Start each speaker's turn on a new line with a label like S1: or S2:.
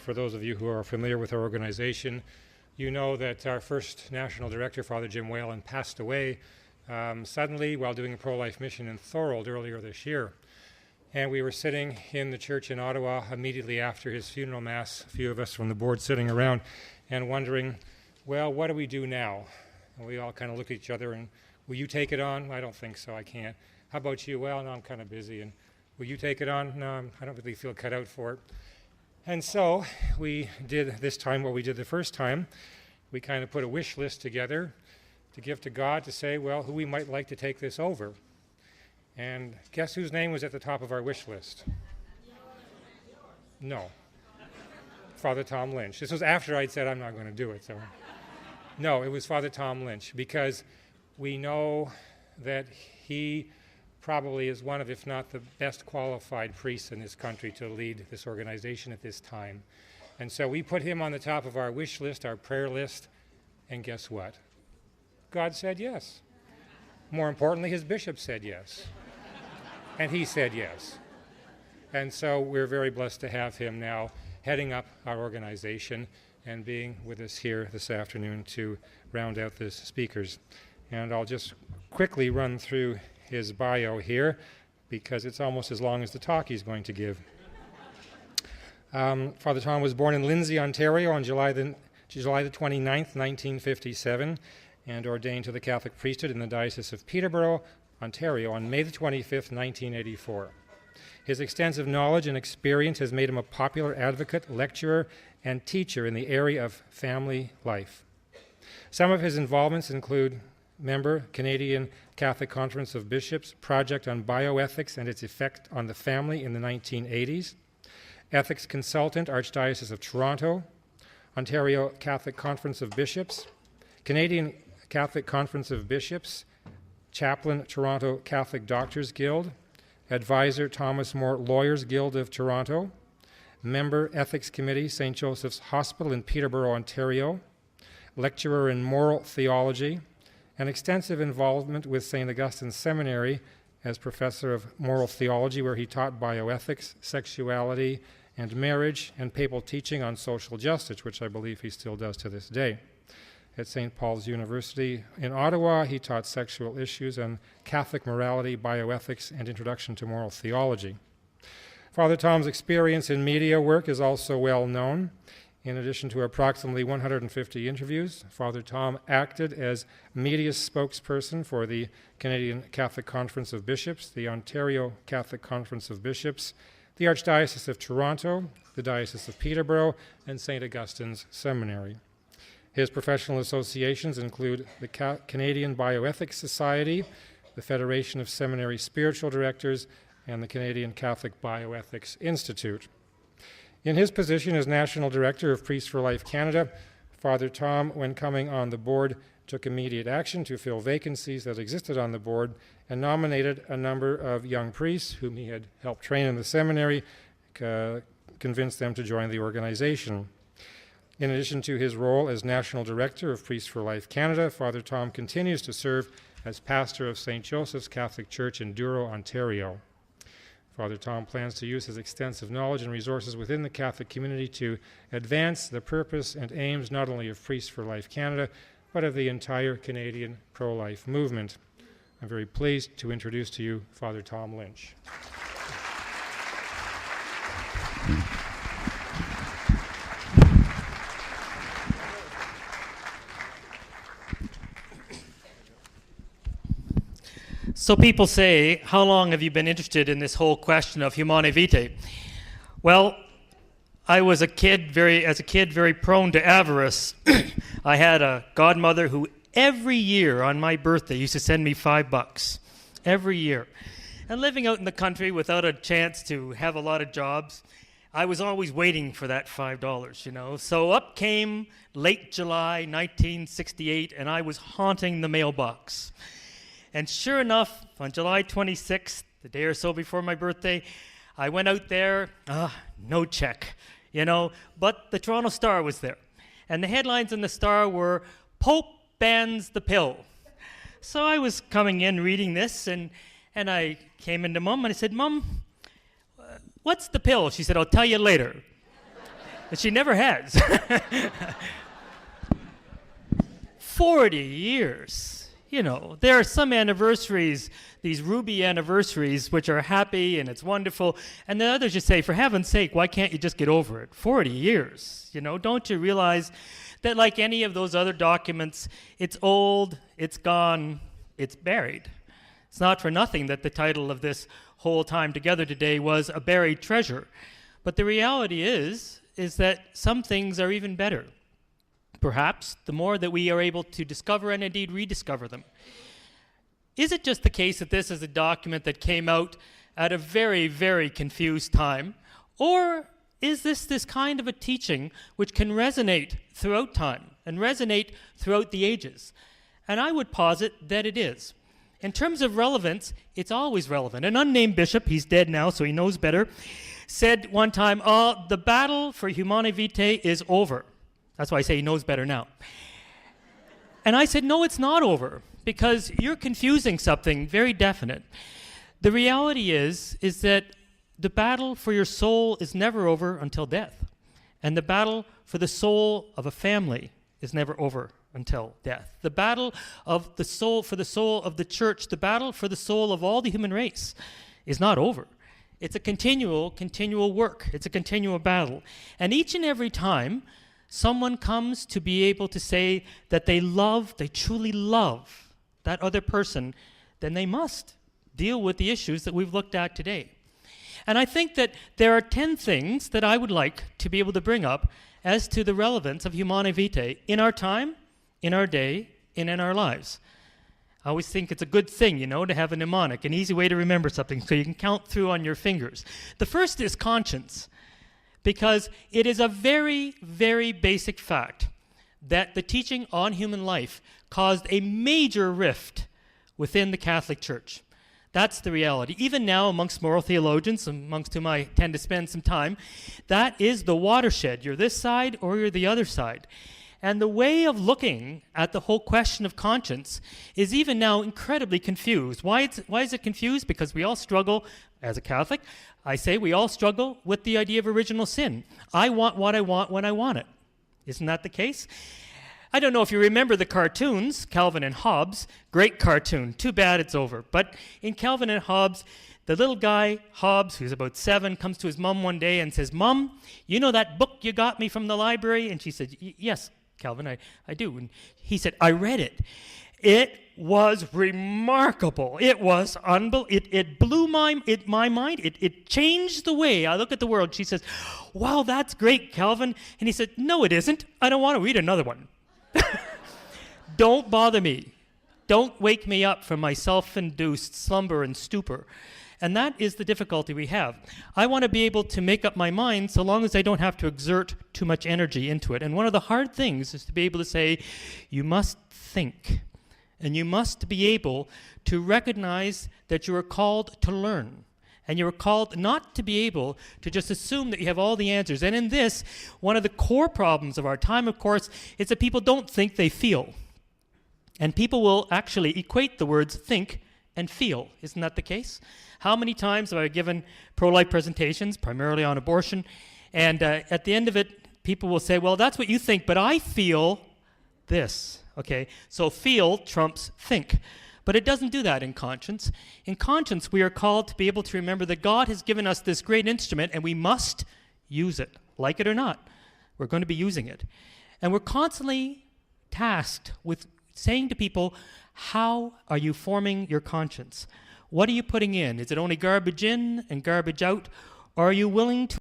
S1: for those of you who are familiar with our organization, you know that our first national director, Father Jim Whalen, passed away suddenly while doing a pro-life mission in Thorold earlier this year. And we were sitting in the church in Ottawa immediately after his funeral mass, a few of us from the board sitting around and wondering, well, what do we do now? And we all kind of look at each other and, will you take it on? I don't think so, I can't. How about you? Well, no, I'm kind of busy. And will you take it on? No, I don't really feel cut out for it. And so we did this time what we did the first time. We kind of put a wish list together to give to God to say, well, who we might like to take this over. And guess whose name was at the top of our wish list? No. Father Tom Lynch. This was after I'd said I'm not going to do it. So, no, it was Father Tom Lynch, because we know that he probably is one of, if not the best qualified priests in this country to lead this organization at this time. And so we put him on the top of our wish list, our prayer list, and guess what? God said yes. More importantly, his bishop said yes. And he said yes. And so we're very blessed to have him now heading up our organization and being with us here this afternoon to round out the speakers. And I'll just quickly run through his bio here because it's almost as long as the talk he's going to give. Father Tom was born in Lindsay, Ontario on July the 29th, 1957, and ordained to the Catholic priesthood in the Diocese of Peterborough, Ontario on May the 25th, 1984. His extensive knowledge and experience has made him a popular advocate, lecturer, and teacher in the area of family life. Some of his involvements include member, Canadian Catholic Conference of Bishops, project on bioethics and its effect on the family in the 1980s, ethics consultant, Archdiocese of Toronto, Ontario Catholic Conference of Bishops, Canadian Catholic Conference of Bishops, chaplain, Toronto Catholic Doctors Guild, advisor, Thomas More Lawyers Guild of Toronto, member, Ethics Committee, St. Joseph's Hospital in Peterborough, Ontario, lecturer in moral theology, and extensive involvement with St. Augustine's Seminary as professor of moral theology, where he taught bioethics, sexuality, and marriage, and papal teaching on social justice, which I believe he still does to this day. At St. Paul's University in Ottawa, he taught sexual issues and Catholic morality, bioethics, and introduction to moral theology. Father Tom's experience in media work is also well known. In addition to approximately 150 interviews, Father Tom acted as media spokesperson for the Canadian Catholic Conference of Bishops, the Ontario Catholic Conference of Bishops, the Archdiocese of Toronto, the Diocese of Peterborough, and St. Augustine's Seminary. His professional associations include the Canadian Bioethics Society, the Federation of Seminary Spiritual Directors, and the Canadian Catholic Bioethics Institute. In his position as National Director of Priests for Life Canada, Father Tom, when coming on the board, took immediate action to fill vacancies that existed on the board and nominated a number of young priests whom he had helped train in the seminary, convinced them to join the organization. In addition to his role as National Director of Priests for Life Canada, Father Tom continues to serve as pastor of St. Joseph's Catholic Church in Douro, Ontario. Father Tom plans to use his extensive knowledge and resources within the Catholic community to advance the purpose and aims not only of Priests for Life Canada, but of the entire Canadian pro-life movement. I'm very pleased to introduce to you Father Tom Lynch.
S2: So people say, how long have you been interested in this whole question of Humanae Vitae? Well, I was a kid, very prone to avarice. I had a godmother who every year on my birthday used to send me $5 every year. And living out in the country without a chance to have a lot of jobs, I was always waiting for that $5, you know. So up came late July 1968, and I was haunting the mailbox. And sure enough, on July 26th, the day or so before my birthday, I went out there, no check, you know, but the Toronto Star was there. And the headlines in the Star were, Pope bans the pill. So I was coming in reading this, and I came into Mom and I said, Mom, what's the pill? She said, I'll tell you later. And she never has. 40 years. You know, there are some anniversaries, these ruby anniversaries, which are happy and it's wonderful. And then others just say, for heaven's sake, why can't you just get over it? 40 years. You know, don't you realize that like any of those other documents, it's old, it's gone, it's buried. It's not for nothing that the title of this whole time together today was A Buried Treasure. But the reality is that some things are even better. Perhaps the more that we are able to discover and indeed rediscover them. Is it just the case that this is a document that came out at a very, very confused time? Or is this kind of a teaching which can resonate throughout time and resonate throughout the ages? And I would posit that it is. In terms of relevance, it's always relevant. An unnamed bishop, he's dead now, so he knows better, said one time, the battle for Humanae Vitae is over. That's why I say he knows better now. And I said, no, it's not over, because you're confusing something very definite. The reality is that the battle for your soul is never over until death. And the battle for the soul of a family is never over until death. The battle of the soul, for the soul of the church, the battle for the soul of all the human race is not over. It's a continual work. It's a continual battle. And each and every time someone comes to be able to say that they truly love that other person, then they must deal with the issues that we've looked at today. And I think that there are 10 things that I would like to be able to bring up as to the relevance of Humanae Vitae in our time, in our day, and in our lives. I always think it's a good thing, to have a mnemonic, an easy way to remember something so you can count through on your fingers. The first is conscience, because it is a very, very basic fact that the teaching on human life caused a major rift within the Catholic Church. That's the reality. Even now, amongst moral theologians, amongst whom I tend to spend some time, that is the watershed. You're this side or you're the other side. And the way of looking at the whole question of conscience is even now incredibly confused. Why is it confused? Because we all struggle, as a Catholic, I say we all struggle with the idea of original sin. I want what I want when I want it. Isn't that the case? I don't know if you remember the cartoons, Calvin and Hobbes. Great cartoon. Too bad it's over. But in Calvin and Hobbes, the little guy, Hobbes, who's about 7, comes to his mom one day and says, "Mom, you know that book you got me from the library?" And she said, "Yes, Calvin, I do." And he said, "I read it. It was remarkable. It was unbelievable. It blew my mind. It changed the way I look at the world." She says, "Wow, that's great, Calvin." And he said, "No, it isn't. I don't want to read another one." Don't bother me. Don't wake me up from my self-induced slumber and stupor. And that is the difficulty we have. I want to be able to make up my mind so long as I don't have to exert too much energy into it. And one of the hard things is to be able to say, you must think. And you must be able to recognize that you are called to learn. And you are called not to be able to just assume that you have all the answers. And in this, one of the core problems of our time, of course, is that people don't think, they feel. And people will actually equate the words think and feel. Isn't that the case? How many times have I given pro-life presentations, primarily on abortion, and at the end of it, people will say, "Well, that's what you think, but I feel this." Okay, so feel trumps think. But it doesn't do that in conscience. In conscience, we are called to be able to remember that God has given us this great instrument, and we must use it. Like it or not, we're going to be using it. And we're constantly tasked with saying to people, how are you forming your conscience? What are you putting in? Is it only garbage in and garbage out? Or are you willing to